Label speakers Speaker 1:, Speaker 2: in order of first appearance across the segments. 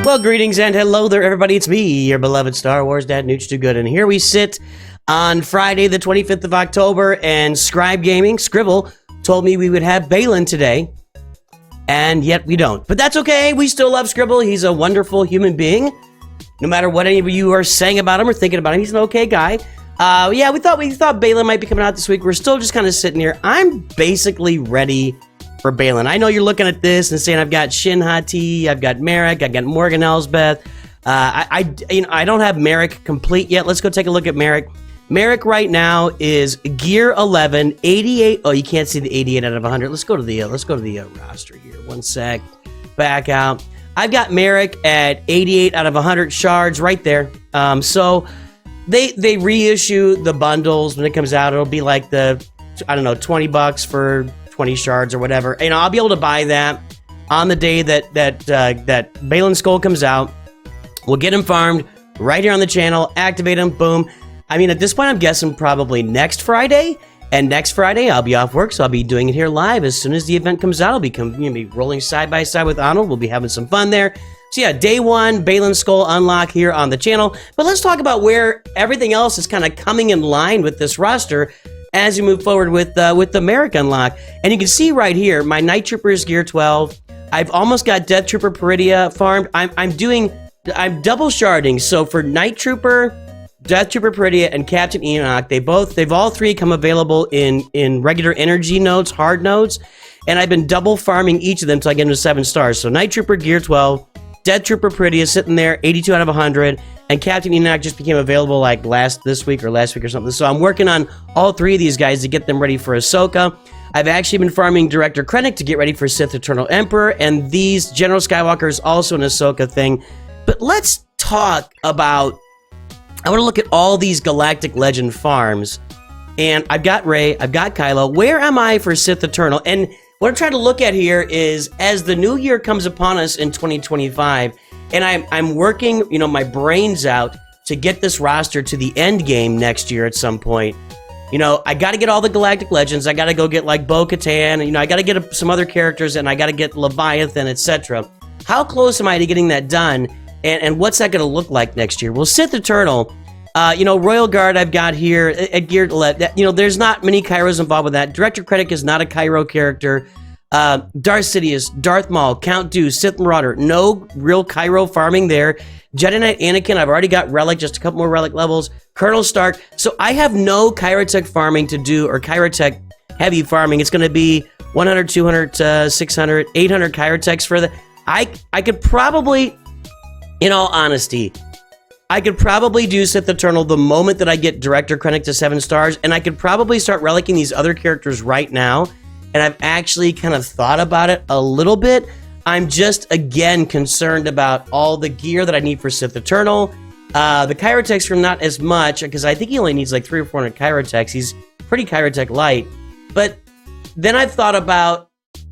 Speaker 1: Well, greetings and hello there, everybody. It's me, your beloved Star Wars Dad, Nooch Too Good, and here we sit on Friday, the 25th of October, and Scribble, told me we would have Baylan today, and yet we don't. But that's okay. We still love Scribble. He's a wonderful human being. No matter what any of you are saying about him or thinking about him, he's an okay guy. Yeah, we thought Baylan might be coming out this week. We're still just kind of sitting here. I'm basically ready for Baylan. I know you're looking at this and saying I've got Shin Hati, I've got Merrick, I've got Morgan Elsbeth. I don't have Merrick complete yet. Let's go take a look at Merrick. Merrick right now is gear 11, 88. Oh, you can't see the 88 out of 100. Let's go to the roster here. One sec. Back out. I've got Merrick at 88 out of 100 shards right there. So they reissue the bundles when it comes out. It'll be like the, I don't know, $20 for 20 shards or whatever. You know, I'll be able to buy that on the day that Baylan Skoll comes out. We'll get him farmed right here on the channel, activate him, boom. I mean, at this point, I'm guessing probably next Friday. And next Friday, I'll be off work, so I'll be doing it here live. As soon as the event comes out, I'll be rolling side by side with Arnold. We'll be having some fun there. So yeah, day one, Baylan Skoll unlock here on the channel. But let's talk about where everything else is kind of coming in line with this roster as you move forward with the Merrick unlock. And you can see right here, my Night Trooper is gear 12. I've almost got Death Trooper Peridia farmed. I'm double sharding. So for Night Trooper, Death Trooper Peridia, and Captain Enoch, they've all three come available in regular energy nodes, hard nodes, and I've been double farming each of them until I get into 7 stars. So Night Trooper gear 12, Death Trooper Peridia sitting there, 82 out of 100, and Captain Enoch just became available like this week or something. So I'm working on all three of these guys to get them ready for Ahsoka. I've actually been farming Director Krennic to get ready for Sith Eternal Emperor, and these General Skywalker is also an Ahsoka thing. But let's talk about, I want to look at all these Galactic Legend farms, and I've got Rey, I've got Kylo. Where am I for Sith Eternal? And what I'm trying to look at here is, as the new year comes upon us in 2025, and I'm working, my brains out to get this roster to the end game next year at some point. I got to get all the Galactic Legends. I got to go get like Bo-Katan, I got to get some other characters, and I got to get Leviathan, etc. How close am I to getting that done? And what's that going to look like next year? Well, Sith Eternal, Royal Guard I've got here at Gear 11. There's not many Kairos involved with that. Director Krennic is not a Cairo character. Darth Sidious, Darth Maul, Count Dooku, Sith Marauder. No real Cairo farming there. Jedi Knight Anakin, I've already got Relic, just a couple more Relic levels. Colonel Stark. So I have no Kyrotech farming to do, or Kyrotech heavy farming. It's going to be 100, 200, 600, 800 Kyrotechs for the... I could probably... In all honesty, I could probably do Sith Eternal the moment that I get Director Krennic to 7 stars, and I could probably start relicking these other characters right now, and I've actually kind of thought about it a little bit. I'm just, again, concerned about all the gear that I need for Sith Eternal. The Kyrotechs are not as much, because I think he only needs like 300 or 400 Kyrotechs. He's pretty Kyrotech light. But then I've thought about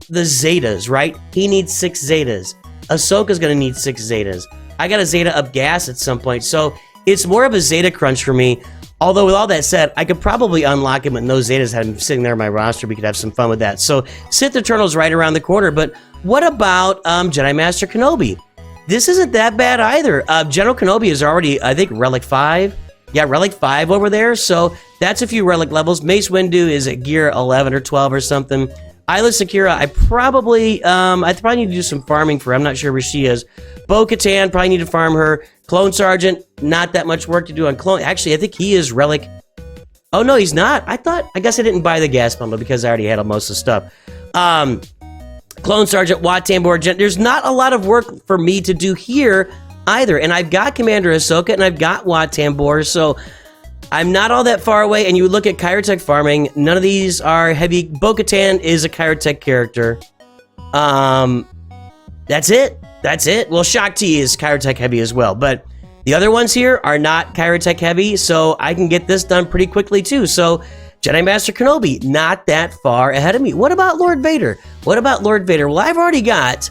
Speaker 1: the Zetas, right? He needs 6 Zetas. Ahsoka's going to need 6 Zetas. I got a Zeta up gas at some point, so it's more of a Zeta crunch for me. Although, with all that said, I could probably unlock him, and those Zetas had him sitting there on my roster. We could have some fun with that. So, Sith Eternal's right around the corner, but what about Jedi Master Kenobi? This isn't that bad either. General Kenobi is already, I think, Relic 5. Yeah, Relic 5 over there, so that's a few Relic levels. Mace Windu is at gear 11 or 12 or something. Isla Secura, I probably need to do some farming for her. I'm not sure where she is. Bo-Katan, probably need to farm her. Clone Sergeant, not that much work to do on Clone. Actually, I think he is Relic. Oh, no, he's not. I guess I didn't buy the gas bundle because I already had most of the stuff. Clone Sergeant, Wat Tambor, there's not a lot of work for me to do here either. And I've got Commander Ahsoka, and I've got Wat Tambor, so I'm not all that far away. And you look at Kyrotech farming, none of these are heavy. Bo-Katan is a Kyrotech character. That's it. Well, Shakti is Kyrotech heavy as well, but the other ones here are not Kyrotech heavy, so I can get this done pretty quickly too. So Jedi Master Kenobi, not that far ahead of me. What about Lord Vader? Well, I've already got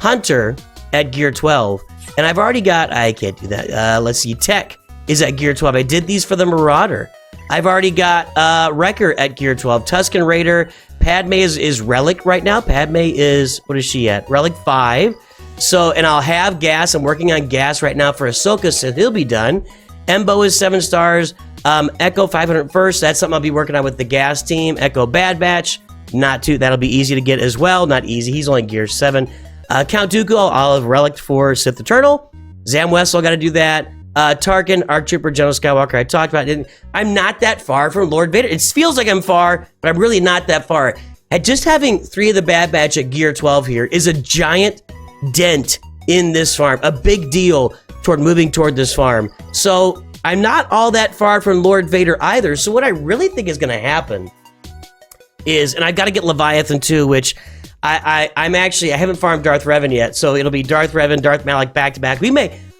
Speaker 1: Hunter at gear 12, and I've already got, I can't do that. Let's see, Tech is at gear 12. I did these for the Marauder. I've already got Wrecker at gear 12. Tusken Raider. Padme is Relic right now. Padme is, what is she at? Relic 5. So, and I'll have Gas. I'm working on Gas right now for Ahsoka, so he'll be done. Embo is 7 stars. Echo 501st, that's something I'll be working on with the Gas team. Echo Bad Batch, not too, that'll be easy to get as well. Not easy, he's only gear 7. Count Dooku, I'll have Relic for Sith Eternal. Zam Wessel, got to do that. Tarkin, Arc Trooper, General Skywalker, I talked about it. I'm not that far from Lord Vader. It feels like I'm far, but I'm really not that far. And just having 3 of the Bad Batch at gear 12 here is a giant dent in this farm. A big deal toward moving toward this farm. So I'm not all that far from Lord Vader either. So what I really think is going to happen is, and I've got to get Leviathan too, which I haven't farmed Darth Revan yet. So it'll be Darth Revan, Darth Malak back to back.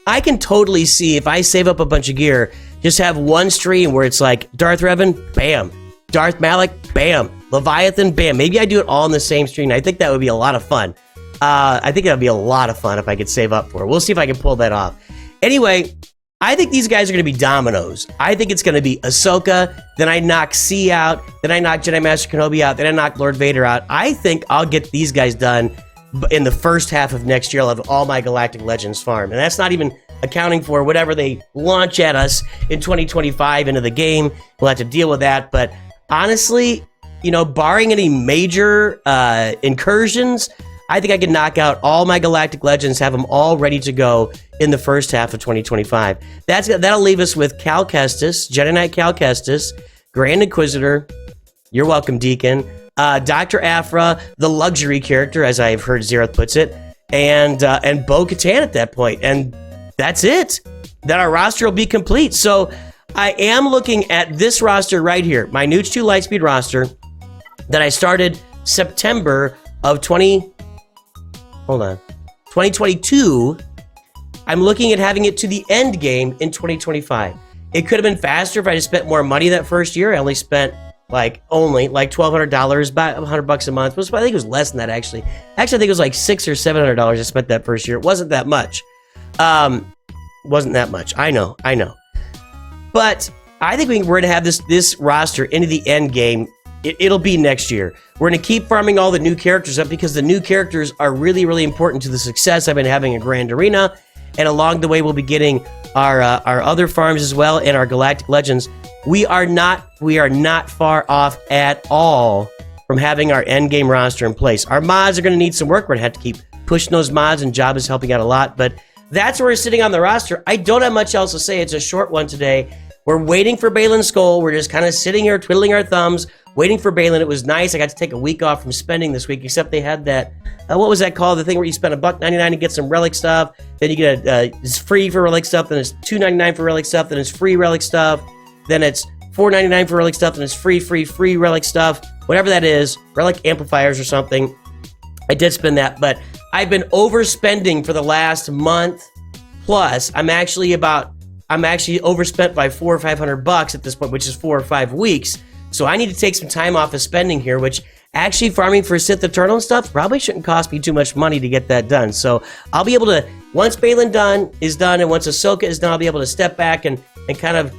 Speaker 1: I can totally see if I save up a bunch of gear, just have one stream where it's like Darth Revan, bam. Darth Malak, bam. Leviathan, bam. Maybe I do it all in the same stream. I think that would be a lot of fun. I think that would be a lot of fun if I could save up for it. We'll see if I can pull that off. Anyway, I think these guys are going to be dominoes. I think it's going to be Ahsoka, then I knock C out, then I knock Jedi Master Kenobi out, then I knock Lord Vader out. I think I'll get these guys done in the first half of next year. I'll have all my Galactic Legends farmed. And that's not even accounting for whatever they launch at us in 2025 into the game. We'll have to deal with that. But honestly, you know, barring any major incursions, I think I can knock out all my Galactic Legends, have them all ready to go in the first half of 2025. That'll leave us with Cal Kestis, Jedi Knight Cal Kestis, Grand Inquisitor, you're welcome, Deacon, Dr. Aphra, the luxury character, as I've heard Xerath puts it, and Bo-Katan at that point. And that's it. Then our roster will be complete. So I am looking at this roster right here, my Nooch 2 Lightspeed roster that I started September of 2022. I'm looking at having it to the end game in 2025. It could have been faster if I just spent more money that first year. I only spent only $1,200, about $100 a month. I think it was less than that actually. Actually, I think it was like $600 or $700 I spent that first year. It wasn't that much. Wasn't that much. I know. But I think we're going to have this roster into the end game. It'll be next year. We're going to keep farming all the new characters up because the new characters are really, really important to the success I've been having in Grand Arena. And along the way, we'll be getting our other farms as well and our Galactic Legends. We are not far off at all from having our end game roster in place. Our mods are going to need some work. We're going to have to keep pushing those mods, and Job is helping out a lot. But that's where we're sitting on the roster. I don't have much else to say. It's a short one today. We're waiting for Baylan Skoll. We're just kind of sitting here twiddling our thumbs, waiting for Baylan. It was nice. I got to take a week off from spending this week, except they had that, what was that called? The thing where you spend $1.99 to get some relic stuff. Then you get it's free for relic stuff. Then it's $2.99 for relic stuff. Then it's free relic stuff. Then it's $4.99 for relic stuff. Then it's free relic stuff. Whatever that is, relic amplifiers or something. I did spend that, but I've been overspending for the last month. Plus, I'm actually overspent by $400 or $500 at this point, which is 4 or 5 weeks. So I need to take some time off of spending here, which actually farming for Sith Eternal and stuff probably shouldn't cost me too much money to get that done. So I'll be able to, once Baylan is done and once Ahsoka is done, I'll be able to step back and kind of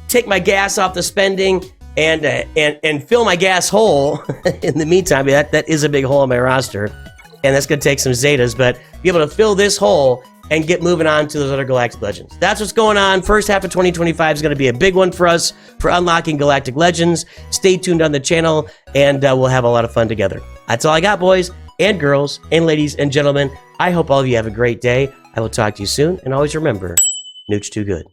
Speaker 1: take my gas off the spending and fill my gas hole. In the meantime, that is a big hole in my roster, and that's going to take some Zetas, but be able to fill this hole and get moving on to those other Galactic Legends. That's what's going on. First half of 2025 is going to be a big one for us for unlocking Galactic Legends. Stay tuned on the channel, and we'll have a lot of fun together. That's all I got, boys and girls and ladies and gentlemen. I hope all of you have a great day. I will talk to you soon, and always remember, Nooch too good.